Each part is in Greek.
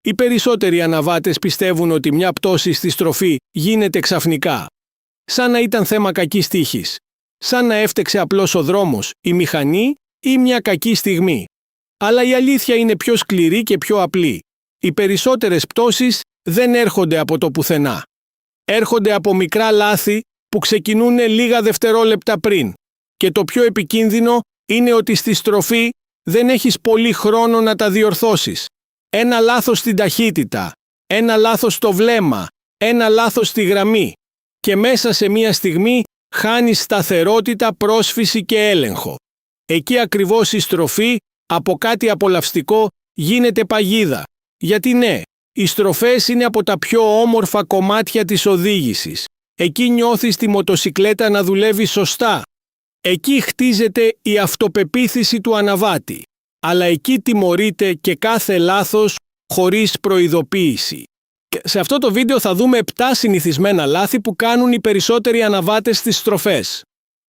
Οι περισσότεροι αναβάτες πιστεύουν ότι μια πτώση στη στροφή γίνεται ξαφνικά. Σαν να ήταν θέμα κακής τύχης. Σαν να έφτεξε απλώς ο δρόμος, η μηχανή ή μια κακή στιγμή. Αλλά η αλήθεια είναι πιο σκληρή και πιο απλή. Οι περισσότερες πτώσεις δεν έρχονται από το πουθενά. Έρχονται από μικρά λάθη που ξεκινούν λίγα δευτερόλεπτα πριν. Και το πιο επικίνδυνο είναι ότι στη στροφή δεν έχεις πολύ χρόνο να τα διορθώσεις. Ένα λάθος στην ταχύτητα, ένα λάθος στο βλέμμα, ένα λάθος στη γραμμή. Και μέσα σε μία στιγμή χάνεις σταθερότητα, πρόσφυση και έλεγχο. Εκεί ακριβώς η στροφή από κάτι απολαυστικό γίνεται παγίδα. Γιατί ναι, οι στροφές είναι από τα πιο όμορφα κομμάτια της οδήγησης. Εκεί νιώθεις τη μοτοσικλέτα να δουλεύει σωστά. Εκεί χτίζεται η αυτοπεποίθηση του αναβάτη. Αλλά εκεί τιμωρείται και κάθε λάθος χωρίς προειδοποίηση. Σε αυτό το βίντεο θα δούμε 7 συνηθισμένα λάθη που κάνουν οι περισσότεροι αναβάτες στις στροφές.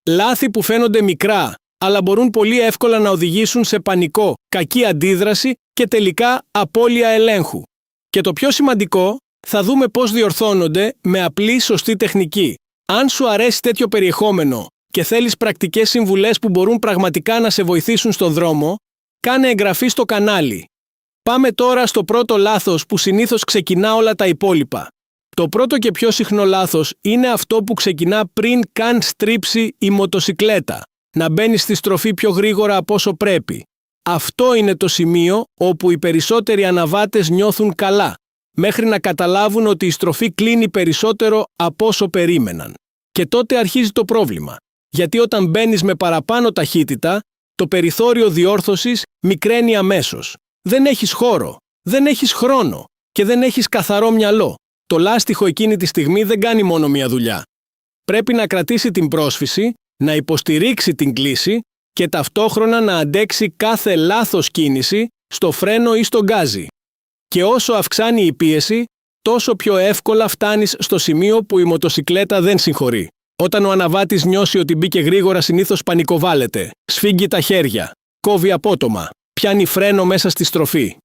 Λάθη που φαίνονται μικρά, αλλά μπορούν πολύ εύκολα να οδηγήσουν σε πανικό, κακή αντίδραση και τελικά απώλεια ελέγχου. Και το πιο σημαντικό, θα δούμε πώς διορθώνονται με απλή σωστή τεχνική. Αν σου αρέσει τέτοιο περιεχόμενο και θέλεις πρακτικές συμβουλές που μπορούν πραγματικά να σε βοηθήσουν στον δρόμο, κάνε εγγραφή στο κανάλι. Πάμε τώρα στο πρώτο λάθος που συνήθως ξεκινά όλα τα υπόλοιπα. Το πρώτο και πιο συχνό λάθος είναι αυτό που ξεκινά πριν καν στρίψει η μοτοσικλέτα, να μπαίνει στη στροφή πιο γρήγορα από όσο πρέπει. Αυτό είναι το σημείο όπου οι περισσότεροι αναβάτες νιώθουν καλά, μέχρι να καταλάβουν ότι η στροφή κλείνει περισσότερο από όσο περίμεναν. Και τότε αρχίζει το πρόβλημα, γιατί όταν μπαίνεις με παραπάνω ταχύτητα, το περιθώριο διόρθωσης μικραίνει αμέσως. Δεν έχεις χώρο, δεν έχεις χρόνο και δεν έχεις καθαρό μυαλό. Το λάστιχο εκείνη τη στιγμή δεν κάνει μόνο μία δουλειά. Πρέπει να κρατήσει την πρόσφυση, να υποστηρίξει την κλίση και ταυτόχρονα να αντέξει κάθε λάθος κίνηση στο φρένο ή στο γκάζι. Και όσο αυξάνει η πίεση, τόσο πιο εύκολα φτάνεις στο σημείο που η μοτοσικλέτα δεν συγχωρεί. Όταν ο αναβάτης νιώσει ότι μπήκε γρήγορα, συνήθως πανικοβάλλεται, σφίγγει τα χέρια, κόβει απότομα, πιάνει φρένο μέσα στη στροφή.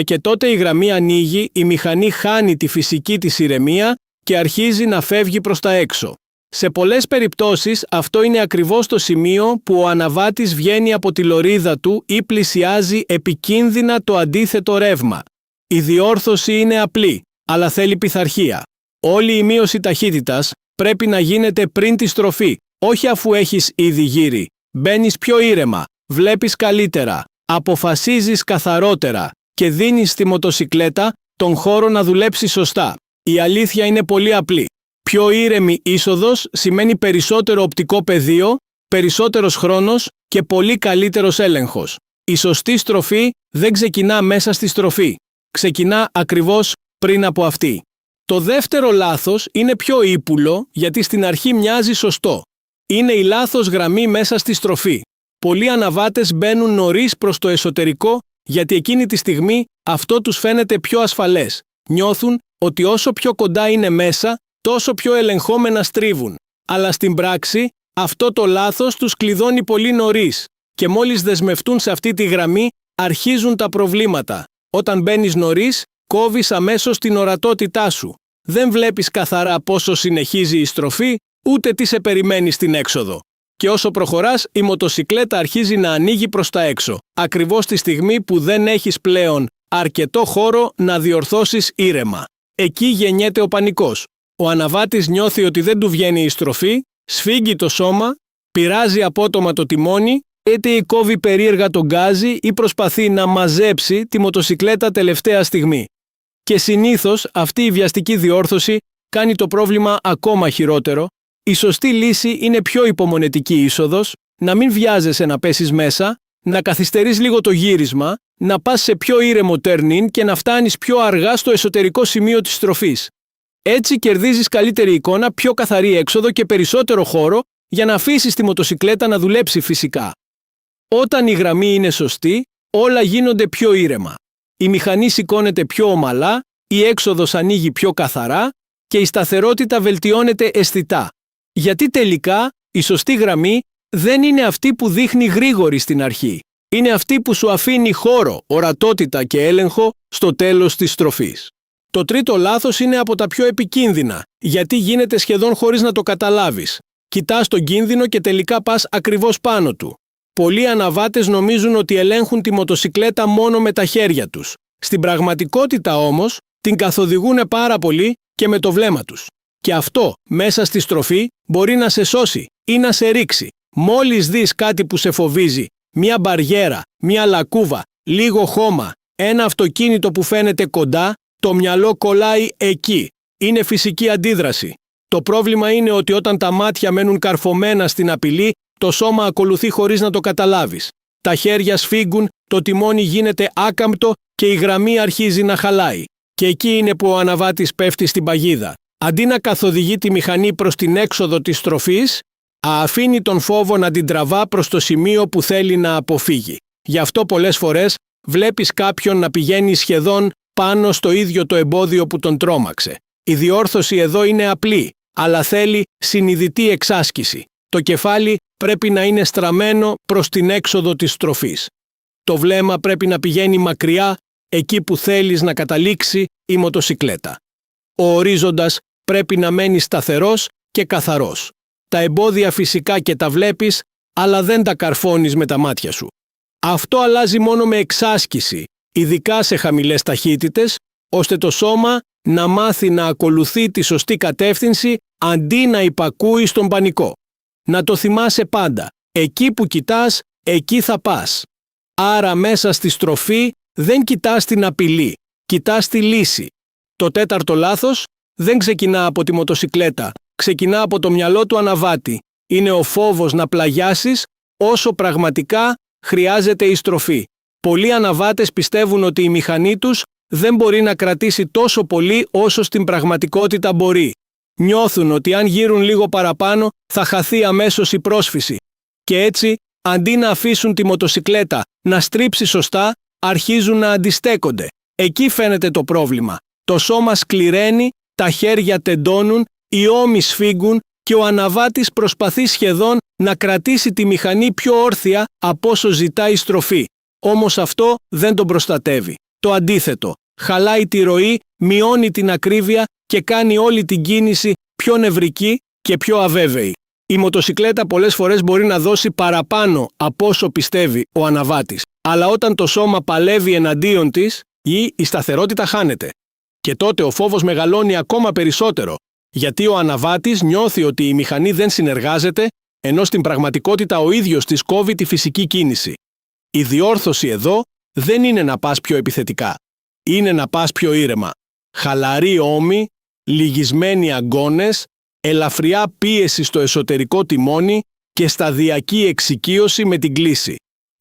Και τότε η γραμμή ανοίγει, η μηχανή χάνει τη φυσική της ηρεμία και αρχίζει να φεύγει προς τα έξω. Σε πολλές περιπτώσεις αυτό είναι ακριβώς το σημείο που ο αναβάτης βγαίνει από τη λωρίδα του ή πλησιάζει επικίνδυνα το αντίθετο ρεύμα. Η διόρθωση είναι απλή, αλλά θέλει πειθαρχία. Όλη η μείωση ταχύτητας πρέπει να γίνεται πριν τη στροφή, όχι αφού έχεις ήδη γύρει. Μπαίνεις πιο ήρεμα, βλέπεις καλύτερα, αποφασίζεις καθαρότερα και δίνεις στη μοτοσικλέτα τον χώρο να δουλέψει σωστά. Η αλήθεια είναι πολύ απλή. Πιο ήρεμη είσοδος σημαίνει περισσότερο οπτικό πεδίο, περισσότερος χρόνος και πολύ καλύτερος έλεγχος. Η σωστή στροφή δεν ξεκινά μέσα στη στροφή. Ξεκινά ακριβώς πριν από αυτή. Το δεύτερο λάθος είναι πιο ύπουλο γιατί στην αρχή μοιάζει σωστό. Είναι η λάθος γραμμή μέσα στη στροφή. Πολλοί αναβάτες μπαίνουν νωρίς προς το εσωτερικό γιατί εκείνη τη στιγμή αυτό τους φαίνεται πιο ασφαλές. Νιώθουν ότι όσο πιο κοντά είναι μέσα, τόσο πιο ελεγχόμενα στρίβουν. Αλλά στην πράξη, αυτό το λάθος τους κλειδώνει πολύ νωρίς. Και μόλις δεσμευτούν σε αυτή τη γραμμή, αρχίζουν τα προβλήματα. Όταν μπαίνεις νωρίς, κόβεις αμέσως την ορατότητά σου. Δεν βλέπεις καθαρά πόσο συνεχίζει η στροφή, ούτε τι σε περιμένει στην έξοδο. Και όσο προχωράς, η μοτοσικλέτα αρχίζει να ανοίγει προς τα έξω, ακριβώς τη στιγμή που δεν έχεις πλέον αρκετό χώρο να διορθώσεις ήρεμα. Εκεί γεννιέται ο πανικός. Ο αναβάτης νιώθει ότι δεν του βγαίνει η στροφή, σφίγγει το σώμα, πειράζει απότομα το τιμόνι, είτε κόβει περίεργα τον γκάζι ή προσπαθεί να μαζέψει τη μοτοσικλέτα τελευταία στιγμή. Και συνήθως αυτή η βιαστική διόρθωση κάνει το πρόβλημα ακόμα χειρότερο. Η σωστή λύση είναι πιο υπομονετική είσοδος, να μην βιάζεσαι να πέσεις μέσα, να καθυστερείς λίγο το γύρισμα, να πας σε πιο ήρεμο turn-in και να φτάνεις πιο αργά στο εσωτερικό σημείο της στροφής. Έτσι κερδίζεις καλύτερη εικόνα, πιο καθαρή έξοδο και περισσότερο χώρο για να αφήσεις τη μοτοσικλέτα να δουλέψει φυσικά. Όταν η γραμμή είναι σωστή, όλα γίνονται πιο ήρεμα. Η μηχανή σηκώνεται πιο ομαλά, η έξοδος ανοίγει πιο καθαρά και η σταθερότητα βελτιώνεται αισθητά. Γιατί τελικά η σωστή γραμμή δεν είναι αυτή που δείχνει γρήγορη στην αρχή. Είναι αυτή που σου αφήνει χώρο, ορατότητα και έλεγχο στο τέλος της στροφής. Το τρίτο λάθος είναι από τα πιο επικίνδυνα, γιατί γίνεται σχεδόν χωρίς να το καταλάβεις. Κοιτάς τον κίνδυνο και τελικά πας ακριβώς πάνω του. Πολλοί αναβάτες νομίζουν ότι ελέγχουν τη μοτοσικλέτα μόνο με τα χέρια τους. Στην πραγματικότητα όμως, την καθοδηγούν πάρα πολύ και με το βλέμμα τους. Και αυτό, μέσα στη στροφή, μπορεί να σε σώσει ή να σε ρίξει. Μόλις δεις κάτι που σε φοβίζει, μια μπαριέρα, μια λακκούβα, λίγο χώμα, ένα αυτοκίνητο που φαίνεται κοντά, το μυαλό κολλάει εκεί. Είναι φυσική αντίδραση. Το πρόβλημα είναι ότι όταν τα μάτια μένουν καρφωμένα στην απειλή, το σώμα ακολουθεί χωρίς να το καταλάβεις. Τα χέρια σφίγγουν, το τιμόνι γίνεται άκαμπτο και η γραμμή αρχίζει να χαλάει. Και εκεί είναι που ο αναβάτης πέφτει στην παγίδα. Αντί να καθοδηγεί τη μηχανή προς την έξοδο της στροφής, αφήνει τον φόβο να την τραβά προς το σημείο που θέλει να αποφύγει. Γι' αυτό πολλές φορές βλέπεις κάποιον να πηγαίνει σχεδόν πάνω στο ίδιο το εμπόδιο που τον τρόμαξε. Η διόρθωση εδώ είναι απλή, αλλά θέλει συνειδητή εξάσκηση. Το κεφάλι πρέπει να είναι στραμμένο προς την έξοδο της στροφής. Το βλέμμα πρέπει να πηγαίνει μακριά, εκεί που θέλεις να καταλήξει η μοτοσικλέτα. Ο ορίζοντας πρέπει να μένει σταθερός και καθαρός. Τα εμπόδια φυσικά και τα βλέπεις, αλλά δεν τα καρφώνεις με τα μάτια σου. Αυτό αλλάζει μόνο με εξάσκηση, ειδικά σε χαμηλές ταχύτητες, ώστε το σώμα να μάθει να ακολουθεί τη σωστή κατεύθυνση αντί να υπακούει στον πανικό. Να το θυμάσαι πάντα, εκεί που κοιτάς, εκεί θα πας. Άρα μέσα στη στροφή δεν κοιτάς την απειλή, κοιτάς τη λύση. Το τέταρτο λάθος δεν ξεκινά από τη μοτοσικλέτα, ξεκινά από το μυαλό του αναβάτη. Είναι ο φόβος να πλαγιάσεις όσο πραγματικά χρειάζεται η στροφή. Πολλοί αναβάτες πιστεύουν ότι η μηχανή τους δεν μπορεί να κρατήσει τόσο πολύ όσο στην πραγματικότητα μπορεί. Νιώθουν ότι αν γύρουν λίγο παραπάνω θα χαθεί αμέσως η πρόσφυση. Και έτσι, αντί να αφήσουν τη μοτοσικλέτα να στρίψει σωστά, αρχίζουν να αντιστέκονται. Εκεί φαίνεται το πρόβλημα. Το σώμα σκληραίνει, τα χέρια τεντώνουν, οι ώμοι σφίγγουν και ο αναβάτης προσπαθεί σχεδόν να κρατήσει τη μηχανή πιο όρθια από όσο ζητάει η στροφή. Όμως αυτό δεν τον προστατεύει. Το αντίθετο. Χαλάει τη ροή, μειώνει την ακρίβεια και κάνει όλη την κίνηση πιο νευρική και πιο αβέβαιη. Η μοτοσικλέτα πολλές φορές μπορεί να δώσει παραπάνω από όσο πιστεύει ο αναβάτης. Αλλά όταν το σώμα παλεύει εναντίον της, η σταθερότητα χάνεται. Και τότε ο φόβος μεγαλώνει ακόμα περισσότερο, γιατί ο αναβάτης νιώθει ότι η μηχανή δεν συνεργάζεται, ενώ στην πραγματικότητα ο ίδιος της κόβει τη φυσική κίνηση. Η διόρθωση εδώ δεν είναι να πας πιο επιθετικά. Είναι να πας πιο ήρεμα. Χαλαροί ώμοι, λυγισμένοι αγκώνες, ελαφριά πίεση στο εσωτερικό τιμόνι και σταδιακή εξοικείωση με την κλίση.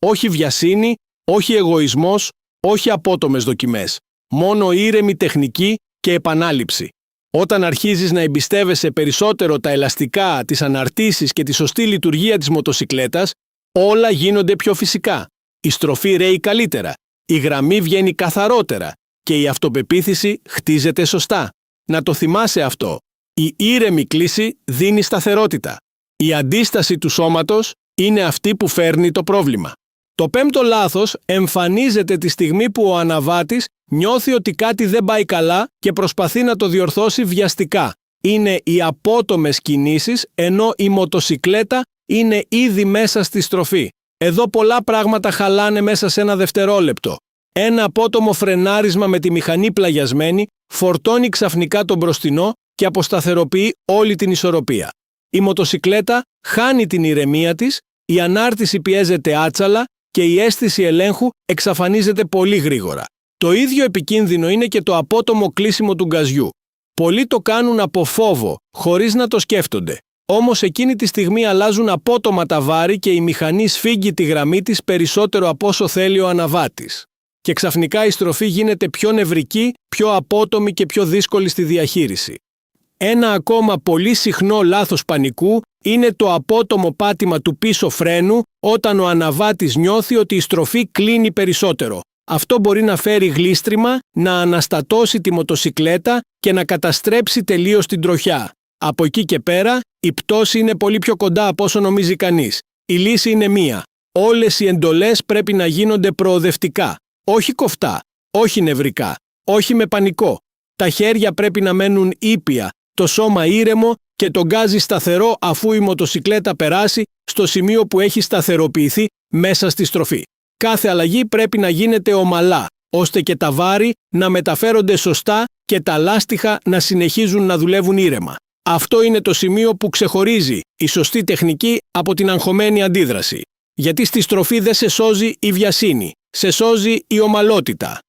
Όχι βιασύνη, όχι εγωισμός, όχι απότομες δοκιμές. Μόνο ήρεμη τεχνική και επανάληψη. Όταν αρχίζεις να εμπιστεύεσαι περισσότερο τα ελαστικά, τις αναρτήσεις και τη σωστή λειτουργία της μοτοσικλέτας, όλα γίνονται πιο φυσικά. Η στροφή ρέει καλύτερα, η γραμμή βγαίνει καθαρότερα και η αυτοπεποίθηση χτίζεται σωστά. Να το θυμάσαι αυτό. Η ήρεμη κλίση δίνει σταθερότητα. Η αντίσταση του σώματος είναι αυτή που φέρνει το πρόβλημα. Το πέμπτο λάθος εμφανίζεται τη στιγμή που ο αναβάτης νιώθει ότι κάτι δεν πάει καλά και προσπαθεί να το διορθώσει βιαστικά. Είναι οι απότομες κινήσεις, ενώ η μοτοσικλέτα είναι ήδη μέσα στη στροφή. Εδώ πολλά πράγματα χαλάνε μέσα σε ένα δευτερόλεπτο. Ένα απότομο φρενάρισμα με τη μηχανή πλαγιασμένη φορτώνει ξαφνικά τον μπροστινό και αποσταθεροποιεί όλη την ισορροπία. Η μοτοσικλέτα χάνει την ηρεμία της, η ανάρτηση πιέζεται άτσαλα και η αίσθηση ελέγχου εξαφανίζεται πολύ γρήγορα. Το ίδιο επικίνδυνο είναι και το απότομο κλείσιμο του γκαζιού. Πολλοί το κάνουν από φόβο, χωρίς να το σκέφτονται. Όμως εκείνη τη στιγμή αλλάζουν απότομα τα βάρη και η μηχανή σφίγγει τη γραμμή της περισσότερο από όσο θέλει ο αναβάτης. Και ξαφνικά η στροφή γίνεται πιο νευρική, πιο απότομη και πιο δύσκολη στη διαχείριση. Ένα ακόμα πολύ συχνό λάθος πανικού είναι το απότομο πάτημα του πίσω φρένου όταν ο αναβάτης νιώθει ότι η στροφή κλείνει περισσότερο. Αυτό μπορεί να φέρει γλίστριμα, να αναστατώσει τη μοτοσικλέτα και να καταστρέψει τελείως την τροχιά. Από εκεί και πέρα, η πτώση είναι πολύ πιο κοντά από όσο νομίζει κανείς. Η λύση είναι μία. Όλες οι εντολές πρέπει να γίνονται προοδευτικά, όχι κοφτά, όχι νευρικά, όχι με πανικό. Τα χέρια πρέπει να μένουν ήπια, το σώμα ήρεμο και το γκάζι σταθερό αφού η μοτοσικλέτα περάσει στο σημείο που έχει σταθεροποιηθεί μέσα στη στροφή. Κάθε αλλαγή πρέπει να γίνεται ομαλά, ώστε και τα βάρη να μεταφέρονται σωστά και τα λάστιχα να συνεχίζουν να δουλεύουν ήρεμα. Αυτό είναι το σημείο που ξεχωρίζει η σωστή τεχνική από την αγχωμένη αντίδραση. Γιατί στη στροφή δεν σε σώζει η βιασύνη, σε σώζει η ομαλότητα.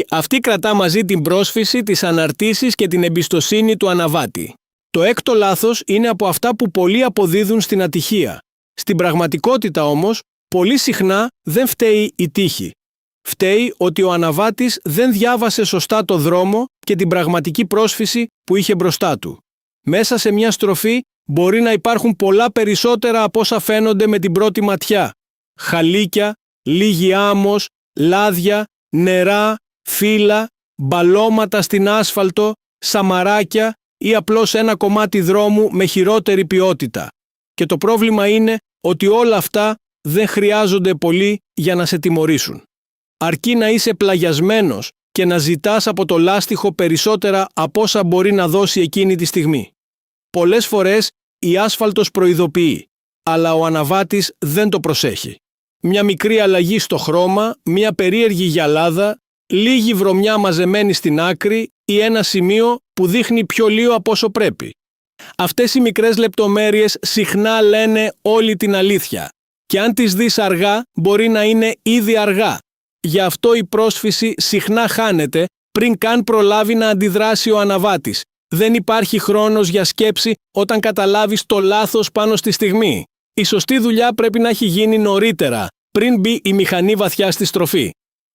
Αυτή κρατά μαζί την πρόσφυση, τις αναρτήσεις και την εμπιστοσύνη του αναβάτη. Το έκτο λάθος είναι από αυτά που πολλοί αποδίδουν στην ατυχία. Στην πραγματικότητα όμως, πολύ συχνά δεν φταίει η τύχη. Φταίει ότι ο αναβάτης δεν διάβασε σωστά το δρόμο και την πραγματική πρόσφυση που είχε μπροστά του. Μέσα σε μια στροφή μπορεί να υπάρχουν πολλά περισσότερα από όσα φαίνονται με την πρώτη ματιά. Χαλίκια, λίγη άμμος, λάδια, νερά, φύλλα, μπαλώματα στην άσφαλτο, σαμαράκια ή απλώς ένα κομμάτι δρόμου με χειρότερη ποιότητα. Και το πρόβλημα είναι ότι όλα αυτά δεν χρειάζονται πολύ για να σε τιμωρήσουν. Αρκεί να είσαι πλαγιασμένος και να ζητάς από το λάστιχο περισσότερα από όσα μπορεί να δώσει εκείνη τη στιγμή. Πολλές φορές η άσφαλτος προειδοποιεί, αλλά ο αναβάτης δεν το προσέχει. Μια μικρή αλλαγή στο χρώμα, μια περίεργη γυαλάδα, λίγη βρωμιά μαζεμένη στην άκρη ή ένα σημείο που δείχνει πιο λίγο από όσο πρέπει. Αυτές οι μικρές λεπτομέρειες συχνά λένε όλη την αλήθεια και αν τις δεις αργά μπορεί να είναι ήδη αργά. Γι' αυτό η πρόσφυση συχνά χάνεται πριν καν προλάβει να αντιδράσει ο αναβάτης. Δεν υπάρχει χρόνος για σκέψη όταν καταλάβεις το λάθος πάνω στη στιγμή. Η σωστή δουλειά πρέπει να έχει γίνει νωρίτερα, πριν μπει η μηχανή βαθιά στη στροφή.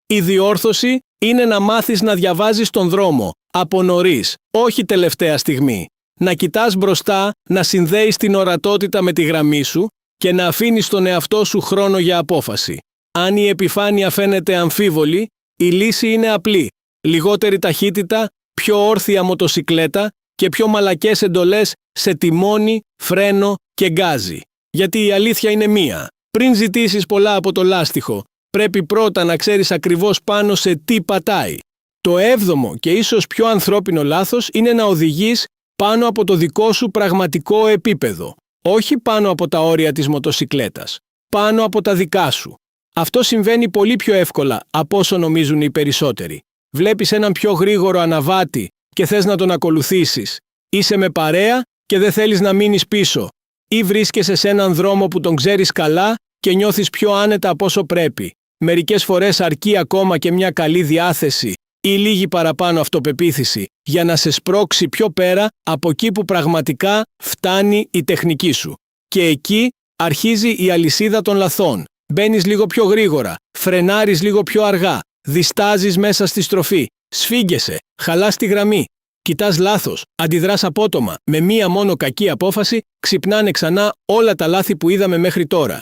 Η διόρθωση είναι να μάθεις να διαβάζεις τον δρόμο, από νωρίς, όχι τελευταία στιγμή. Να κοιτάς μπροστά, να συνδέεις την ορατότητα με τη γραμμή σου και να αφήνεις τον εαυτό σου χρόνο για απόφαση. Αν η επιφάνεια φαίνεται αμφίβολη, η λύση είναι απλή. Λιγότερη ταχύτητα, πιο όρθια μοτοσικλέτα και πιο μαλακές εντολές σε τιμόνι, φρένο και γκάζι. Γιατί η αλήθεια είναι μία. Πριν ζητήσεις πολλά από το λάστιχο, πρέπει πρώτα να ξέρεις ακριβώς πάνω σε τι πατάει. Το έβδομο και ίσως πιο ανθρώπινο λάθος είναι να οδηγείς πάνω από το δικό σου πραγματικό επίπεδο. Όχι πάνω από τα όρια της μοτοσικλέτας. Πάνω από τα δικά σου. Αυτό συμβαίνει πολύ πιο εύκολα από όσο νομίζουν οι περισσότεροι. Βλέπεις έναν πιο γρήγορο αναβάτη και θες να τον ακολουθήσεις. Είσαι με παρέα και δεν θέλεις να μείνεις πίσω. Ή βρίσκεσαι σε έναν δρόμο που τον ξέρεις καλά και νιώθεις πιο άνετα από όσο πρέπει. Μερικές φορές αρκεί ακόμα και μια καλή διάθεση ή λίγη παραπάνω αυτοπεποίθηση για να σε σπρώξει πιο πέρα από εκεί που πραγματικά φτάνει η τεχνική σου. Και εκεί αρχίζει η αλυσίδα των λαθών. Μπαίνεις λίγο πιο γρήγορα, φρενάρεις λίγο πιο αργά, διστάζεις μέσα στη στροφή, σφίγγεσαι, χαλάς τη γραμμή, κοιτάς λάθος, αντιδράς απότομα, με μία μόνο κακή απόφαση ξυπνάνε ξανά όλα τα λάθη που είδαμε μέχρι τώρα.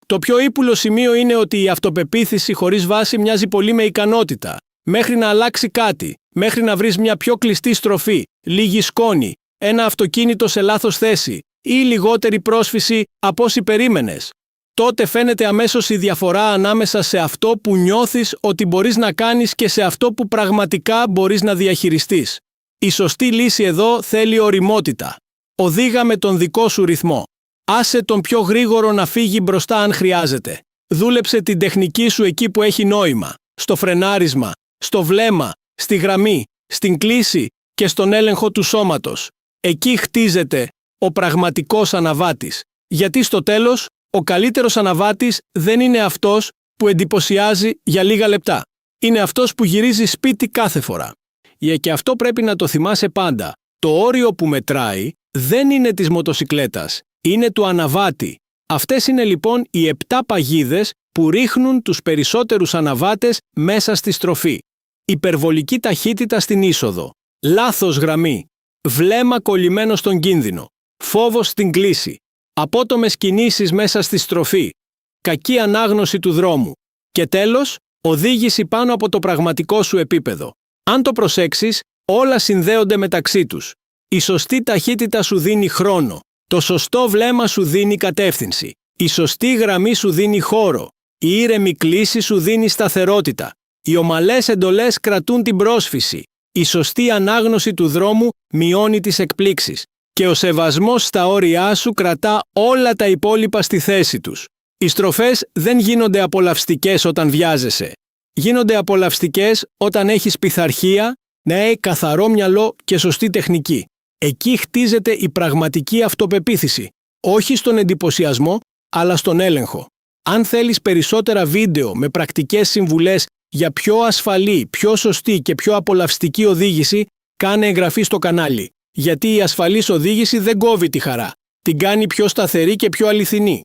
Το πιο ύπουλο σημείο είναι ότι η αυτοπεποίθηση χωρίς βάση μοιάζει πολύ με ικανότητα. Μέχρι να αλλάξει κάτι, μέχρι να βρεις μια πιο κλειστή στροφή, λίγη σκόνη, ένα αυτοκίνητο σε λάθος θέση ή λιγότερη πρόσφυση από όσοι περίμενες. Τότε φαίνεται αμέσως η διαφορά ανάμεσα σε αυτό που νιώθεις ότι μπορείς να κάνεις και σε αυτό που πραγματικά μπορείς να διαχειριστείς. Η σωστή λύση εδώ θέλει ωριμότητα. Οδήγα με τον δικό σου ρυθμό. Άσε τον πιο γρήγορο να φύγει μπροστά αν χρειάζεται. Δούλεψε την τεχνική σου εκεί που έχει νόημα. Στο φρενάρισμα, στο βλέμμα, στη γραμμή, στην κλίση και στον έλεγχο του σώματος. Εκεί χτίζεται ο πραγματικός αναβάτης. Γιατί στο τέλος, ο καλύτερος αναβάτης δεν είναι αυτός που εντυπωσιάζει για λίγα λεπτά. Είναι αυτός που γυρίζει σπίτι κάθε φορά. Και αυτό πρέπει να το θυμάσαι πάντα. Το όριο που μετράει δεν είναι της μοτοσικλέτας, είναι του αναβάτη. Αυτές είναι λοιπόν οι 7 παγίδες που ρίχνουν τους περισσότερους αναβάτες μέσα στη στροφή. Υπερβολική ταχύτητα στην είσοδο. Λάθος γραμμή. Βλέμμα κολλημένο στον κίνδυνο. Φόβος στην κλίση. Απότομες κινήσεις μέσα στη στροφή. Κακή ανάγνωση του δρόμου. Και τέλος, οδήγηση πάνω από το πραγματικό σου επίπεδο. Αν το προσέξεις, όλα συνδέονται μεταξύ τους. Η σωστή ταχύτητα σου δίνει χρόνο. Το σωστό βλέμμα σου δίνει κατεύθυνση. Η σωστή γραμμή σου δίνει χώρο. Η ήρεμη κλίση σου δίνει σταθερότητα. Οι ομαλές εντολές κρατούν την πρόσφυση. Η σωστή ανάγνωση του δρόμου μειώνει τις εκπλήξεις. Και ο σεβασμός στα όρια σου κρατά όλα τα υπόλοιπα στη θέση τους. Οι στροφές δεν γίνονται απολαυστικές όταν βιάζεσαι. Γίνονται απολαυστικές όταν έχεις πειθαρχία, καθαρό μυαλό και σωστή τεχνική. Εκεί χτίζεται η πραγματική αυτοπεποίθηση. Όχι στον εντυπωσιασμό, αλλά στον έλεγχο. Αν θέλεις περισσότερα βίντεο με πρακτικές συμβουλές για πιο ασφαλή, πιο σωστή και πιο απολαυστική οδήγηση, κάνε εγγραφή στο κανάλι. Γιατί η ασφαλής οδήγηση δεν κόβει τη χαρά. Την κάνει πιο σταθερή και πιο αληθινή.